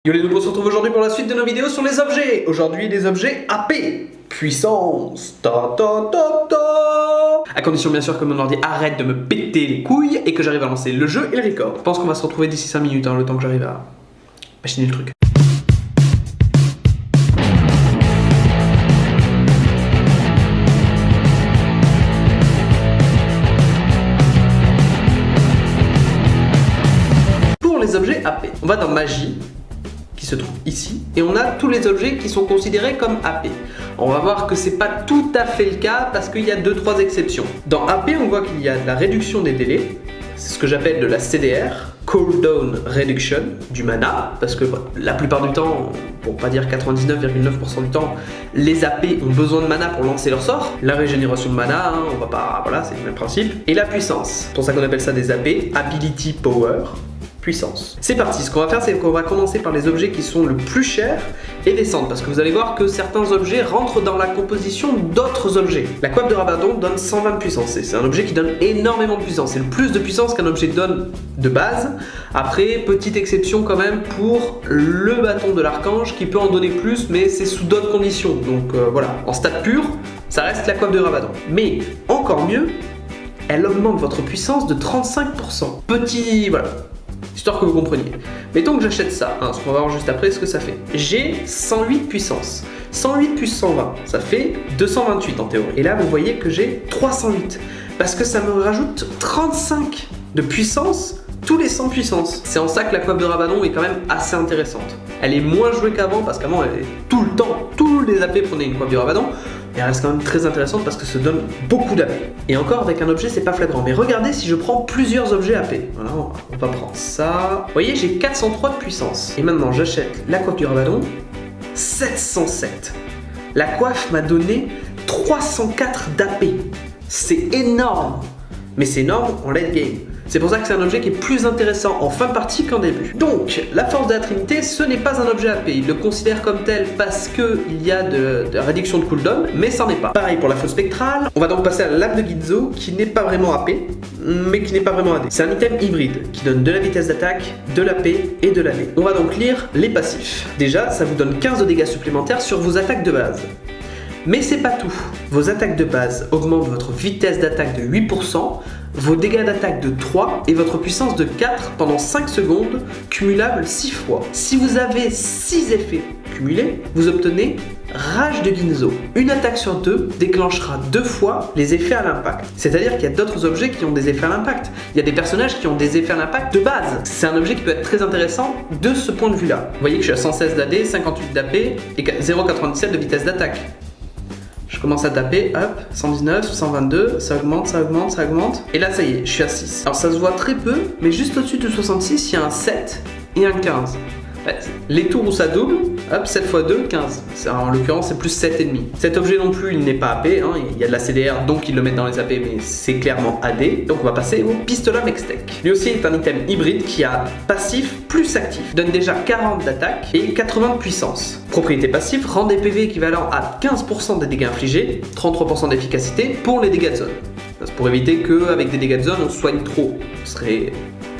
Yo les nouveaux, on se retrouve aujourd'hui pour la suite de nos vidéos sur les objets. Aujourd'hui, les objets AP. Puissance. Ta ta ta ta. À condition bien sûr que mon ordi arrête de me péter les couilles et que j'arrive à lancer le jeu et le record. Je pense qu'on va se retrouver d'ici 5 minutes, le temps que j'arrive à machiner le truc. Pour les objets AP, on va dans Magie, qui se trouve ici, et on a tous les objets qui sont considérés comme AP. On va voir que c'est pas tout à fait le cas parce qu'il y a 2-3 exceptions. Dans AP, on voit qu'il y a de la réduction des délais, c'est ce que j'appelle de la CDR, Cooldown Reduction, du mana, parce que la plupart du temps, pour pas dire 99,9% du temps, les AP ont besoin de mana pour lancer leur sort. La régénération de mana, on va pas, voilà, c'est le même principe. Et la puissance, c'est pour ça qu'on appelle ça des AP, Ability Power. Puissance. C'est parti, ce qu'on va faire, c'est qu'on va commencer par les objets qui sont le plus chers et descendre, parce que vous allez voir que certains objets rentrent dans la composition d'autres objets. La coiffe de Rabadon donne 120 de puissance, c'est un objet qui donne énormément de puissance, c'est le plus de puissance qu'un objet donne de base. Après, petite exception quand même pour le bâton de l'archange qui peut en donner plus, mais c'est sous d'autres conditions, donc voilà, en stade pur, ça reste la coiffe de Rabadon. Mais encore mieux, elle augmente votre puissance de 35%. Petit, voilà, histoire que vous compreniez. Mettons que j'achète ça, ce qu'on va voir juste après ce que ça fait. J'ai 108 puissance. 108 plus 120, ça fait 228 en théorie. Et là, vous voyez que j'ai 308. Parce que ça me rajoute 35 de puissance tous les 100 puissances. C'est en ça que la coiffe de Rabadon est quand même assez intéressante. Elle est moins jouée qu'avant, parce qu'avant, elle est tout le temps, tous les AP prenaient une coiffe de Rabadon. Et elle reste quand même très intéressante parce que ça donne beaucoup d'AP. Et encore, avec un objet, c'est pas flagrant. Mais regardez si je prends plusieurs objets AP. Voilà, on va prendre ça. Vous voyez, j'ai 403 de puissance. Et maintenant, j'achète la coiffe du Rabadon, 707. La coiffe m'a donné 304 d'AP. C'est énorme. Mais c'est énorme en late game. C'est pour ça que c'est un objet qui est plus intéressant en fin de partie qu'en début. Donc, la force de la Trinité, ce n'est pas un objet AP. Il le considère comme tel parce qu'il y a de réduction de cooldown, mais ça n'en est pas. Pareil pour la fausse spectrale. On va donc passer à la lame de Ginzo, qui n'est pas vraiment AP, mais qui n'est pas vraiment AD. C'est un item hybride, qui donne de la vitesse d'attaque, de l'AP et de l'AD. On va donc lire les passifs. Déjà, ça vous donne 15 de dégâts supplémentaires sur vos attaques de base. Mais c'est pas tout. Vos attaques de base augmentent votre vitesse d'attaque de 8%, vos dégâts d'attaque de 3 et votre puissance de 4 pendant 5 secondes, cumulable 6 fois. Si vous avez 6 effets cumulés, vous obtenez Rage de Ginzo. Une attaque sur 2 déclenchera 2 fois les effets à l'impact. C'est-à-dire qu'il y a d'autres objets qui ont des effets à l'impact. Il y a des personnages qui ont des effets à l'impact de base. C'est un objet qui peut être très intéressant de ce point de vue-là. Vous voyez que je suis à 116 d'AD, 58 d'AP et 0,97 de vitesse d'attaque. Je commence à taper, hop, 119, 122, ça augmente, ça augmente, ça augmente. Et là, ça y est, je suis à 6. Alors ça se voit très peu, mais juste au-dessus de 66, il y a un 7 et un 15. Les tours où ça double, hop, 7 x 2, 15. En l'occurrence, c'est plus 7,5. Cet objet non plus, il n'est pas AP, il y a de la CDR, donc ils le mettent dans les AP, mais c'est clairement AD. Donc on va passer au pistolet Mextech. Lui aussi est un item hybride qui a passif plus actif. Donne déjà 40 d'attaque et 80 de puissance. Propriété passive, rend des PV équivalent à 15% des dégâts infligés, 33% d'efficacité pour les dégâts de zone. C'est pour éviter qu'avec des dégâts de zone, on soigne trop. Ce serait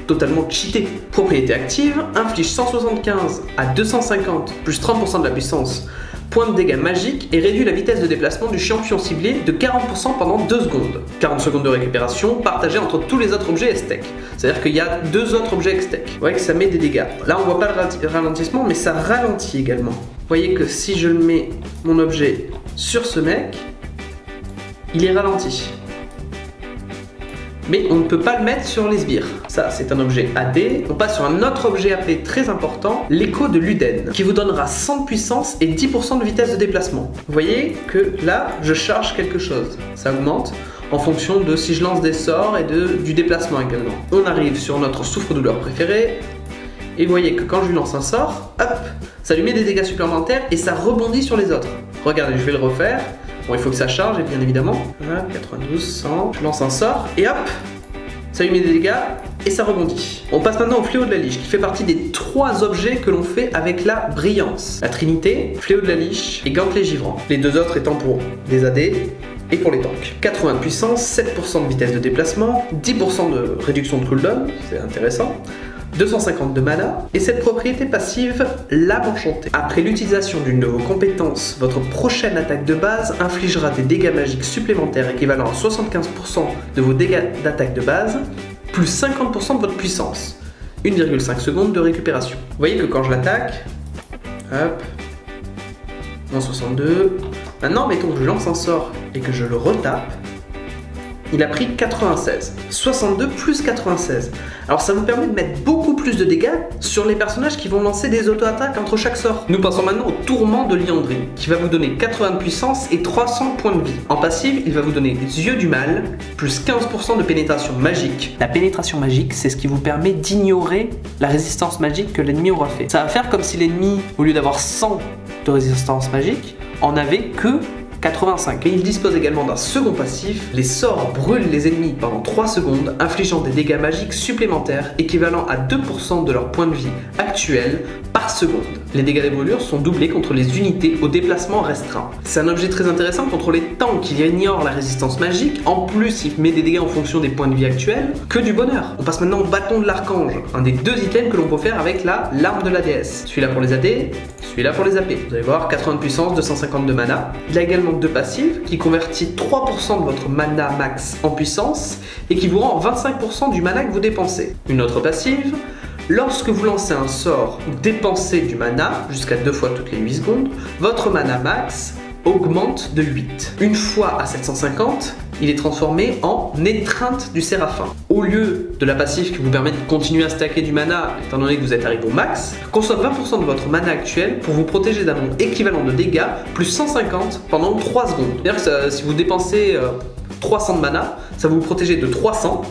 totalement cheaté. Propriété active, inflige 175 à 250 plus 30% de la puissance, point de dégâts magiques et réduit la vitesse de déplacement du champion ciblé de 40% pendant 2 secondes. 40 secondes de récupération partagées entre tous les autres objets Extech. C'est-à-dire qu'il y a 2 autres objets Extech. Vous voyez que ça met des dégâts. Là on voit pas le ralentissement, mais ça ralentit également. Vous voyez que si je mets mon objet sur ce mec, il est ralenti. Mais on ne peut pas le mettre sur les sbires. Ça, c'est un objet AD. On passe sur un autre objet AP très important, l'écho de Luden, qui vous donnera 100 de puissance et 10% de vitesse de déplacement. Vous voyez que là, je charge quelque chose. Ça augmente en fonction de si je lance des sorts et du déplacement également. On arrive sur notre souffre-douleur préféré. Et vous voyez que quand je lui lance un sort, hop, ça lui met des dégâts supplémentaires et ça rebondit sur les autres. Regardez, je vais le refaire. Bon, il faut que ça charge, bien évidemment. Voilà, 92, 100. Je lance un sort et hop, ça lui met des dégâts et ça rebondit. On passe maintenant au fléau de la liche, qui fait partie des 3 objets que l'on fait avec la brillance. La Trinité, fléau de la liche et gantelet givrant. Les 2 autres étant pour les AD et pour les tanks. 80 de puissance, 7% de vitesse de déplacement, 10% de réduction de cooldown, c'est intéressant. 250 de mana, et cette propriété passive, Lame Enchantée. Après l'utilisation d'une de vos compétences, votre prochaine attaque de base infligera des dégâts magiques supplémentaires équivalent à 75% de vos dégâts d'attaque de base, plus 50% de votre puissance. 1,5 secondes de récupération. Vous voyez que quand je l'attaque, hop, moins 62. Maintenant, mettons que je lance un sort et que je le retape, il a pris 96. 62 plus 96. Alors ça vous permet de mettre beaucoup plus de dégâts sur les personnages qui vont lancer des auto-attaques entre chaque sort. Nous passons maintenant au Tourment de Liandry, qui va vous donner 80 de puissance et 300 points de vie. En passive, il va vous donner les Yeux du Mal, plus 15% de pénétration magique. La pénétration magique, c'est ce qui vous permet d'ignorer la résistance magique que l'ennemi aura fait. Ça va faire comme si l'ennemi, au lieu d'avoir 100 de résistance magique, en avait que 85. Et il dispose également d'un second passif. Les sorts brûlent les ennemis pendant 3 secondes, infligeant des dégâts magiques supplémentaires équivalents à 2% de leur point de vie actuel par seconde. Les dégâts des brûlures sont doublés contre les unités au déplacement restreint. C'est un objet très intéressant contre les tanks, il ignore la résistance magique, en plus il met des dégâts en fonction des points de vie actuels, que du bonheur. On passe maintenant au Bâton de l'Archange, un des 2 items que l'on peut faire avec la Larme de la déesse. Celui-là pour les AD, celui-là pour les AP. Vous allez voir, 80 de puissance, 250 de mana. Il a également 2 passives qui convertit 3% de votre mana max en puissance et qui vous rend 25% du mana que vous dépensez. Une autre passive, lorsque vous lancez un sort ou dépensez du mana, jusqu'à 2 fois toutes les 8 secondes, votre mana max augmente de 8. Une fois à 750, il est transformé en Étreinte du Séraphin. Au lieu de la passive qui vous permet de continuer à stacker du mana, étant donné que vous êtes arrivé au max, consomme 20% de votre mana actuel pour vous protéger d'un nombre équivalent de dégâts, plus 150 pendant 3 secondes. C'est-à-dire que si vous dépensez 300 de mana, ça va vous protéger de 300,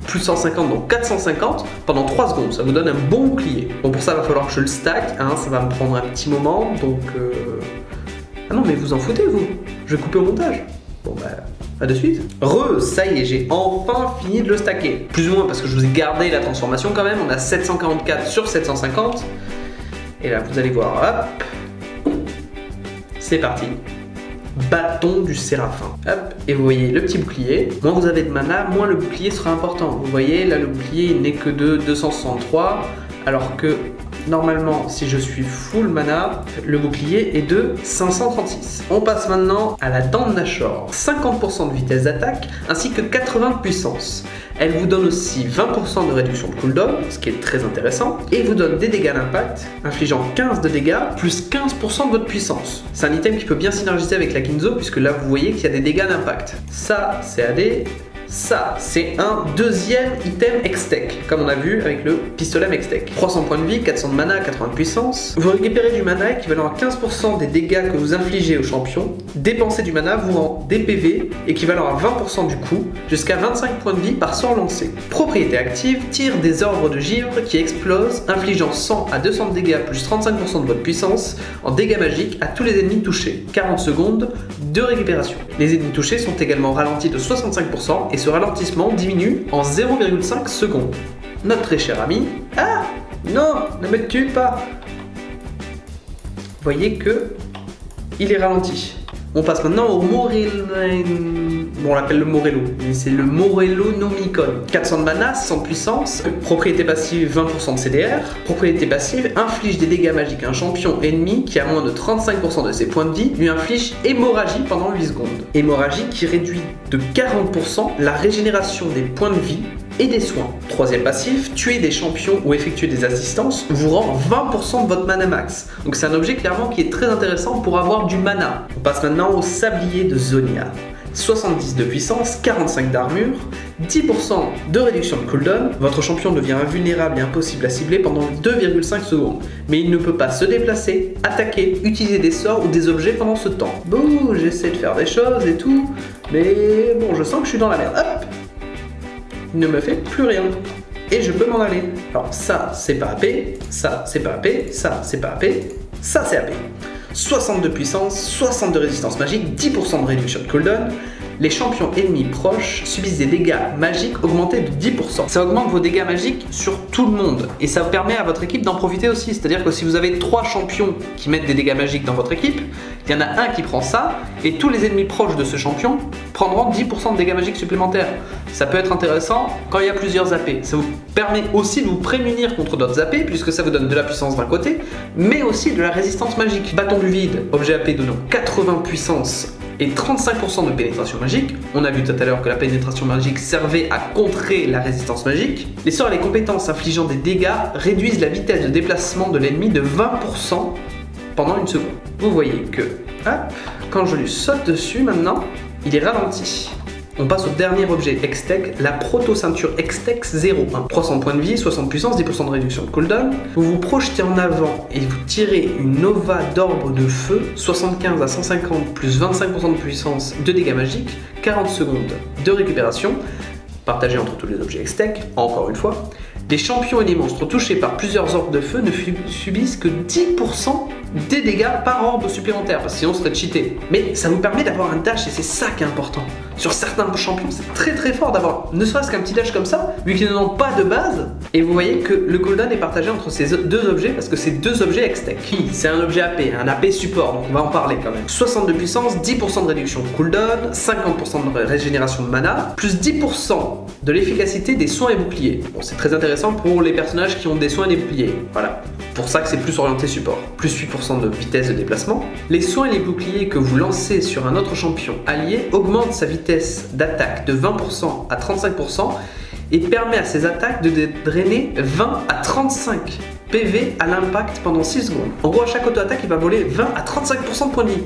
plus 150, donc 450 pendant 3 secondes. Ça vous donne un bon bouclier. Bon, pour ça, il va falloir que je le stack, hein, ça va me prendre un petit moment, donc... Ah non, mais vous en foutez, vous. Je vais couper au montage. Bon, bah... à de suite. Ça y est, j'ai enfin fini de le stacker. Plus ou moins parce que je vous ai gardé la transformation quand même. On a 744 sur 750. Et là, vous allez voir, hop. C'est parti. Bâton du Séraphin. Hop. Et vous voyez le petit bouclier. Moins vous avez de mana, moins le bouclier sera important. Vous voyez, là, le bouclier, il n'est que de 263. Alors que... normalement, si je suis full mana, le bouclier est de 536. On passe maintenant à la Dent de Nashor. 50% de vitesse d'attaque ainsi que 80 de puissance. Elle vous donne aussi 20% de réduction de cooldown, ce qui est très intéressant, et vous donne des dégâts d'impact, infligeant 15 de dégâts, plus 15% de votre puissance. C'est un item qui peut bien synergiser avec la Kinzo, puisque là vous voyez qu'il y a des dégâts d'impact. Ça, c'est AD. Ça, c'est un deuxième item Hextech, comme on a vu avec le pistolet Hextech. 300 points de vie, 400 de mana, 80 de puissance. Vous récupérez du mana équivalent à 15% des dégâts que vous infligez au champion. Dépenser du mana vous rend des PV équivalent à 20% du coût, jusqu'à 25 points de vie par sort lancé. Propriété active, tire des orbes de givre qui explosent, infligeant 100 à 200 de dégâts plus 35% de votre puissance en dégâts magiques à tous les ennemis touchés. 40 secondes de récupération. Les ennemis touchés sont également ralentis de 65% et ce ralentissement diminue en 0,5 secondes. Notre très cher ami... Ah non, ne me tue pas. Voyez que il est ralenti. On passe maintenant au Morello... Bon, on l'appelle le Morello, mais c'est le Morellonomicon. 400 de mana, 100 de puissance, propriété passive 20% de CDR. Propriété passive inflige des dégâts magiques à un champion ennemi qui a moins de 35% de ses points de vie, lui inflige hémorragie pendant 8 secondes. Hémorragie qui réduit de 40% la régénération des points de vie et des soins. Troisième passif, tuer des champions ou effectuer des assistances vous rend 20% de votre mana max. Donc c'est un objet clairement qui est très intéressant pour avoir du mana. On passe maintenant au Sablier de Zonia. 70 de puissance, 45 d'armure, 10% de réduction de cooldown, votre champion devient invulnérable et impossible à cibler pendant 2,5 secondes. Mais il ne peut pas se déplacer, attaquer, utiliser des sorts ou des objets pendant ce temps. Bouh, j'essaie de faire des choses et tout, mais bon, je sens que je suis dans la merde. Hop, il ne me fait plus rien. Et je peux m'en aller. Alors ça, c'est pas AP, ça, c'est pas AP, ça, c'est pas AP, ça, c'est AP. 60 de puissance, 60 de résistance magique, 10% de réduction de cooldown, les champions ennemis proches subissent des dégâts magiques augmentés de 10%. Ça augmente vos dégâts magiques sur tout le monde et ça permet à votre équipe d'en profiter aussi. C'est-à-dire que si vous avez 3 champions qui mettent des dégâts magiques dans votre équipe, il y en a un qui prend ça et tous les ennemis proches de ce champion prendront 10% de dégâts magiques supplémentaires. Ça peut être intéressant quand il y a plusieurs AP. Ça vous permet aussi de vous prémunir contre d'autres AP puisque ça vous donne de la puissance d'un côté, mais aussi de la résistance magique. Bâton du vide, objet AP donnant 80 puissance et 35% de pénétration magique. On a vu tout à l'heure que la pénétration magique servait à contrer la résistance magique. Les sorts et les compétences infligeant des dégâts réduisent la vitesse de déplacement de l'ennemi de 20% pendant une seconde. Vous voyez que, hop, quand je lui saute dessus maintenant, il est ralenti. On passe au dernier objet Hextech, la proto-ceinture Hextech 01. 300 points de vie, 60 puissance, 10% de réduction de cooldown. Vous vous projetez en avant et vous tirez une nova d'orbe de feu, 75 à 150 plus 25% de puissance de dégâts magiques, 40 secondes de récupération, partagée entre tous les objets Hextech, encore une fois. Les champions et les monstres touchés par plusieurs orbes de feu ne subissent que 10% des dégâts par orbe supplémentaire, parce que sinon on serait cheaté. Mais ça vous permet d'avoir un dash et c'est ça qui est important. Sur certains champions, c'est très fort d'avoir ne serait-ce qu'un petit dash comme ça, vu qu'ils n'en ont pas de base. Et vous voyez que le cooldown est partagé entre ces deux objets, parce que c'est deux objets Hextech. C'est un objet AP, un AP support, donc on va en parler quand même. 60 de puissance, 10% de réduction de cooldown, 50% de régénération de mana, plus 10% de l'efficacité des soins et boucliers. Bon, c'est très intéressant pour les personnages qui ont des soins et des boucliers. Voilà. Pour ça que c'est plus orienté support. Plus 8% de vitesse de déplacement. Les soins et les boucliers que vous lancez sur un autre champion allié augmentent sa vitesse d'attaque de 20% à 35% et permet à ses attaques de drainer 20 à 35 PV à l'impact pendant 6 secondes. En gros, à chaque auto-attaque, il va voler 20 à 35% de points de vie.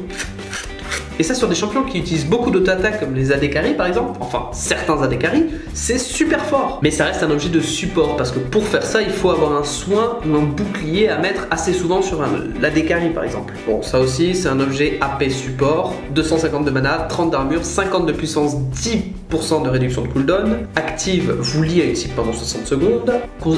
Et ça, sur des champions qui utilisent beaucoup d'auto-attaques comme les AD carry par exemple, enfin certains AD carry, c'est super fort. Mais ça reste un objet de support parce que pour faire ça, il faut avoir un soin ou un bouclier à mettre assez souvent sur l'AD carry par exemple. Bon, ça aussi, c'est un objet AP support, 250 de mana, 30 d'armure, 50 de puissance, 10% de réduction de cooldown. Active vous lie à une cible pendant 60 secondes.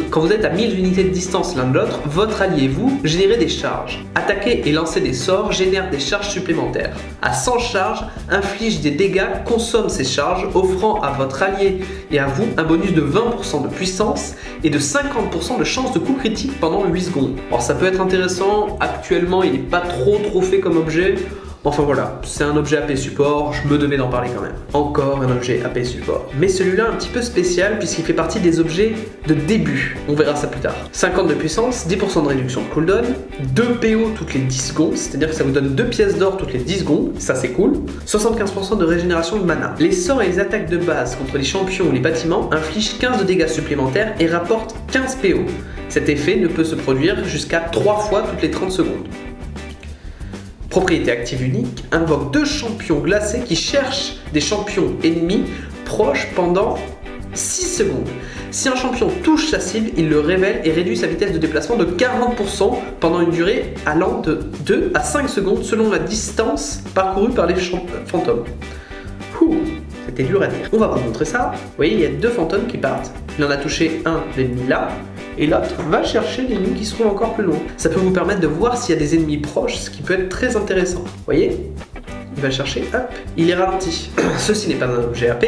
Quand vous êtes à 1000 unités de distance l'un de l'autre, votre allié et vous générez des charges. Attaquer et lancer des sorts génère des charges supplémentaires. À 100 charges, inflige des dégâts, consomme ces charges, offrant à votre allié et à vous un bonus de 20% de puissance et de 50% de chance de coup critique pendant 8 secondes. Alors ça peut être intéressant, actuellement il n'est pas trop fait comme objet. Enfin voilà, c'est un objet AP support, je me devais d'en parler quand même. Encore un objet AP support. Mais celui-là un petit peu spécial puisqu'il fait partie des objets de début. On verra ça plus tard. 50 de puissance, 10% de réduction de cooldown, 2 PO toutes les 10 secondes, c'est-à-dire que ça vous donne 2 pièces d'or toutes les 10 secondes, ça c'est cool. 75% de régénération de mana. Les sorts et les attaques de base contre les champions ou les bâtiments infligent 15 de dégâts supplémentaires et rapportent 15 PO. Cet effet ne peut se produire jusqu'à 3 fois toutes les 30 secondes. Propriété active unique, invoque 2 champions glacés qui cherchent des champions ennemis proches pendant 6 secondes. Si un champion touche sa cible, il le révèle et réduit sa vitesse de déplacement de 40% pendant une durée allant de 2 à 5 secondes selon la distance parcourue par les fantômes. C'était dur à dire. On va vous montrer ça. Vous voyez, il y a 2 fantômes qui partent. Il en a touché un, l'ennemi là, et l'autre va chercher l'ennemi qui se trouve encore plus loin. Ça peut vous permettre de voir s'il y a des ennemis proches, ce qui peut être très intéressant. Vous voyez, il va chercher, hop, il est ralenti. Ceci n'est pas un objet AP,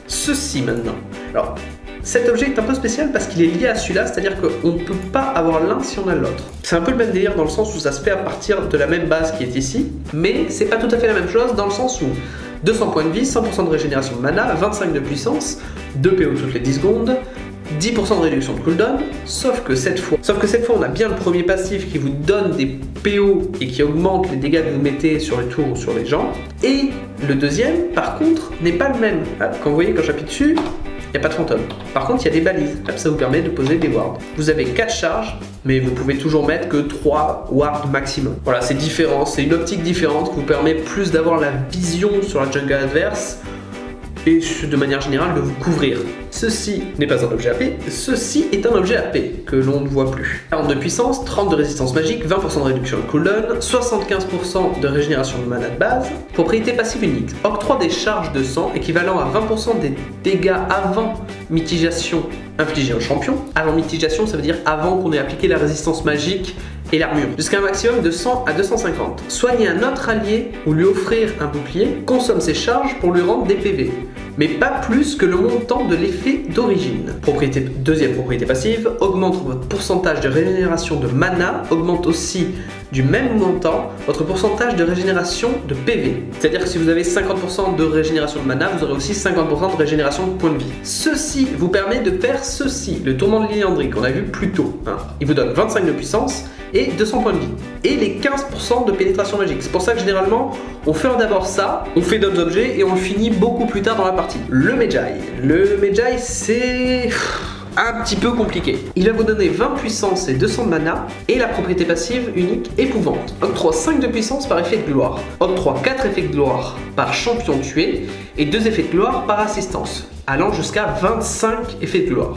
ceci maintenant. Alors, cet objet est un peu spécial parce qu'il est lié à celui-là, c'est-à-dire qu'on ne peut pas avoir l'un si on a l'autre. C'est un peu le même délire dans le sens où ça se fait à partir de la même base qui est ici, mais c'est pas tout à fait la même chose dans le sens où 200 points de vie, 100% de régénération de mana, 25 de puissance, 2 PO toutes les 10 secondes, 10% de réduction de cooldown, sauf que cette fois on a bien le premier passif qui vous donne des PO et qui augmente les dégâts que vous mettez sur les tours ou sur les gens, et le deuxième par contre n'est pas le même. Quand vous voyez, quand j'appuie dessus, il n'y a pas de fantôme. Par contre, il y a des balises. Ça vous permet de poser des wards. Vous avez 4 charges, mais vous pouvez toujours mettre que 3 wards maximum. Voilà, c'est différent. C'est une optique différente qui vous permet plus d'avoir la vision sur la jungle adverse et de manière générale de vous couvrir. Ceci n'est pas un objet AP, ceci est un objet AP que l'on ne voit plus. 40 de puissance, 30 de résistance magique, 20% de réduction de cooldown, 75% de régénération de mana de base. Propriété passive unique, octroie des charges de sang équivalent à 20% des dégâts avant mitigation infligés au champion. Avant mitigation, ça veut dire avant qu'on ait appliqué la résistance magique et l'armure, jusqu'à un maximum de 100 à 250. Soigner un autre allié ou lui offrir un bouclier consomme ses charges pour lui rendre des PV, mais pas plus que le montant de l'effet d'origine. Deuxième propriété passive, augmente votre pourcentage de régénération de mana, augmente aussi du même montant votre pourcentage de régénération de PV. C'est-à-dire que si vous avez 50% de régénération de mana, vous aurez aussi 50% de régénération de points de vie. Ceci vous permet de faire ceci, le tourment de Liandry qu'on a vu plus tôt. Il vous donne 25 de puissance et 200 points de vie. Et les 15% de pénétration magique. C'est pour ça que généralement, on fait d'abord ça, on fait d'autres objets et on le finit beaucoup plus tard dans la partie. Le Medjay. Le Medjay, c'est un petit peu compliqué. Il va vous donner 20 puissance et 200 de mana, et la propriété passive unique épouvante. Octroie 5 de puissance par effet de gloire. Octroie 4 effets de gloire par champion tué, et 2 effets de gloire par assistance, allant jusqu'à 25 effets de gloire.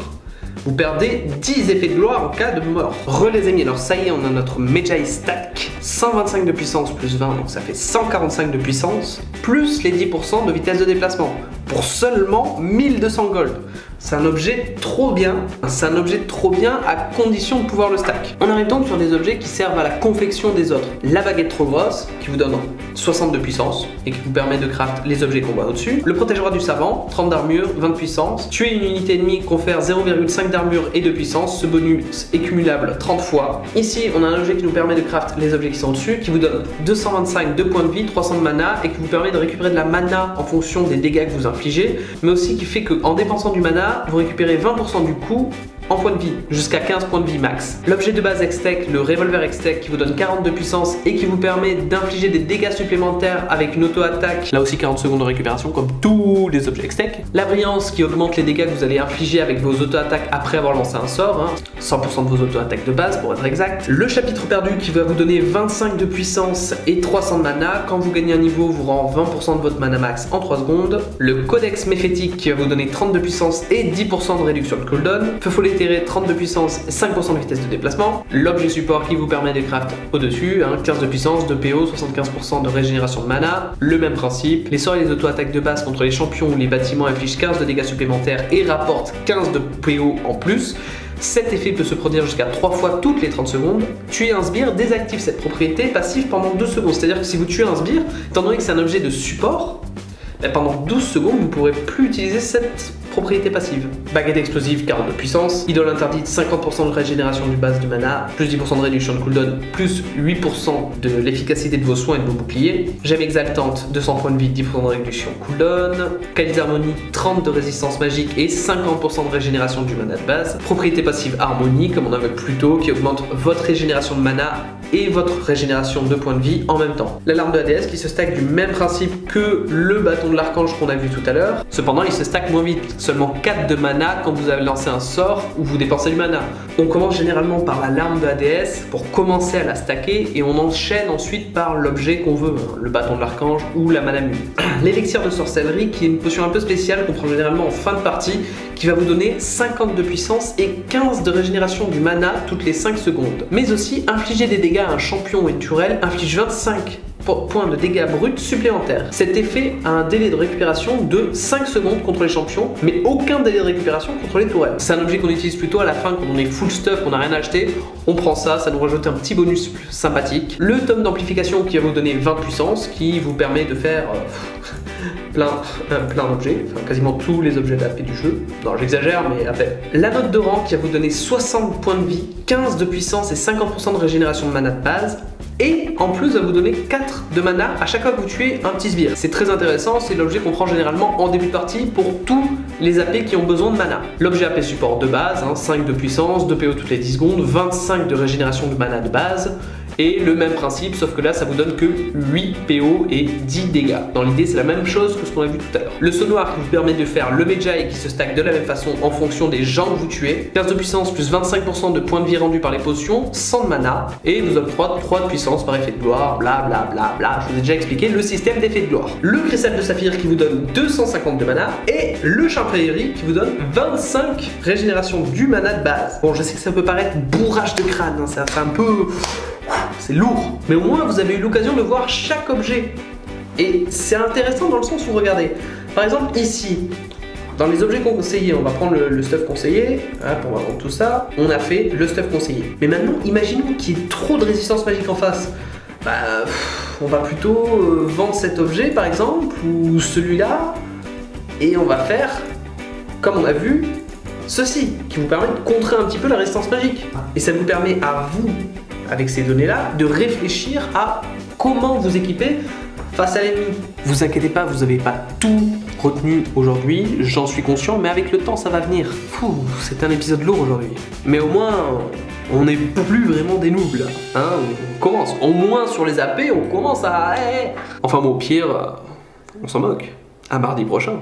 Vous perdez 10 effets de gloire en cas de mort. Les amis, alors ça y est, on a notre Medjay stack. 125 de puissance plus 20, donc ça fait 145 de puissance, plus les 10% de vitesse de déplacement, pour seulement 1200 gold. C'est un objet trop bien, à condition de pouvoir le stack. On arrive donc sur des objets qui servent à la confection des autres. La baguette trop grosse, qui vous donne 60 de puissance, et qui vous permet de craft les objets qu'on voit au-dessus. Le protège-roi du savant, 30 d'armure, 20 de puissance. Tuer une unité ennemie confère 0,5 d'armure et de puissance, ce bonus est cumulable 30 fois. Ici, on a un objet qui nous permet de craft les objets qui sont au-dessus, qui vous donne 225 de points de vie, 300 de mana, et qui vous permet de récupérer de la mana en fonction des dégâts que vous infligez, mais aussi qui fait qu'en dépensant du mana, vous récupérez 20% du coût en points de vie, jusqu'à 15 points de vie max. L'objet de base Hextech, le revolver Hextech, qui vous donne 40 de puissance et qui vous permet d'infliger des dégâts supplémentaires avec une auto-attaque, là aussi 40 secondes de récupération comme tous les objets Hextech. La brillance qui augmente les dégâts que vous allez infliger avec vos auto-attaques après avoir lancé un sort, 100% de vos auto-attaques de base pour être exact. Le chapitre perdu qui va vous donner 25 de puissance et 300 de mana, quand vous gagnez un niveau vous rend 20% de votre mana max en 3 secondes. Le codex méphétique qui va vous donner 30 de puissance et 10% de réduction de cooldown. Feu follet 30 de puissance et 5% de vitesse de déplacement. L'objet support qui vous permet de craft au-dessus, 15 de puissance, de PO, 75% de régénération de mana. Le même principe. Les sorts et les auto-attaques de base contre les champions ou les bâtiments infligent 15 de dégâts supplémentaires et rapportent 15 de PO en plus. Cet effet peut se produire jusqu'à 3 fois toutes les 30 secondes. Tuer un sbire désactive cette propriété passive pendant 2 secondes. C'est-à-dire que si vous tuez un sbire, étant donné que c'est un objet de support, pendant 12 secondes, vous ne pourrez plus utiliser cette propriété passive. Baguette explosive, 40 de puissance. Idole interdite, 50% de régénération du base de mana, plus 10% de réduction de cooldown, plus 8% de l'efficacité de vos soins et de vos boucliers. Gemme exaltante, 200 points de vie, 10% de réduction cooldown. Calice d'harmonie, 30 de résistance magique et 50% de régénération du mana de base. Propriété passive harmonie, comme on avait plus tôt, qui augmente votre régénération de mana et votre régénération de points de vie en même temps. L'alarme de la déesse qui se stack du même principe que le bâton de l'archange qu'on a vu tout à l'heure. Cependant, il se stack moins vite. Seulement 4 de mana quand vous avez lancé un sort ou vous dépensez du mana. On commence généralement par la larme de la déesse pour commencer à la stacker et on enchaîne ensuite par l'objet qu'on veut, le bâton de l'archange ou la mana mue. L'élixir de sorcellerie qui est une potion un peu spéciale qu'on prend généralement en fin de partie qui va vous donner 50 de puissance et 15 de régénération du mana toutes les 5 secondes. Mais aussi infliger des dégâts à un champion ou une turelle inflige 25 points de dégâts bruts supplémentaires. Cet effet a un délai de récupération de 5 secondes contre les champions, mais aucun délai de récupération contre les tourelles. C'est un objet qu'on utilise plutôt à la fin quand on est full stuff, qu'on n'a rien à acheter. On prend ça, ça nous rajoute un petit bonus sympathique. Le tome d'amplification qui va vous donner 20 puissance, qui vous permet de faire plein d'objets, enfin quasiment tous les objets d'AP du jeu. Non, j'exagère, mais à peine. La note de rang qui va vous donner 60 points de vie, 15 de puissance et 50% de régénération de mana de base. Et en plus, va vous donner 4 de mana à chaque fois que vous tuez un petit sbire. C'est très intéressant, c'est l'objet qu'on prend généralement en début de partie pour tous les AP qui ont besoin de mana. L'objet AP support de base, 5 de puissance, 2 PO toutes les 10 secondes, 25 de régénération de mana de base. Et le même principe, sauf que là ça vous donne que 8 PO et 10 dégâts. Dans l'idée c'est la même chose que ce qu'on a vu tout à l'heure. Le saut noir qui vous permet de faire le Medjay qui se stack de la même façon en fonction des gens que vous tuez. 15 de puissance plus 25% de points de vie rendus par les potions, 100 de mana. Et nous octroie 3 de puissance par effet de gloire, bla bla bla bla. Je vous ai déjà expliqué le système d'effet de gloire. Le cristal de saphir qui vous donne 250 de mana. Et le charpellerie qui vous donne 25 régénération du mana de base. Bon, je sais que ça peut paraître bourrage de crâne, c'est un peu... c'est lourd, mais au moins vous avez eu l'occasion de voir chaque objet. Et c'est intéressant dans le sens où, regardez, par exemple ici, Dans les objets conseillés, on va prendre le stuff conseillé, hop, on va prendre tout ça, on a fait le stuff conseillé. Mais maintenant, imaginons qu'il y ait trop de résistance magique en face. On va plutôt vendre cet objet par exemple, ou celui-là, et on va faire, comme on a vu, ceci, qui vous permet de contrer un petit peu la résistance magique. Et ça vous permet à vous, avec ces données-là, de réfléchir à comment vous équiper face à l'ennemi. Vous inquiétez pas, vous n'avez pas tout retenu aujourd'hui, j'en suis conscient, mais avec le temps ça va venir. C'est un épisode lourd aujourd'hui. Mais au moins, on n'est plus vraiment des noobs là. Hein, on commence. Au moins sur les AP, on commence à... Enfin bon, au pire, on s'en moque. À mardi prochain.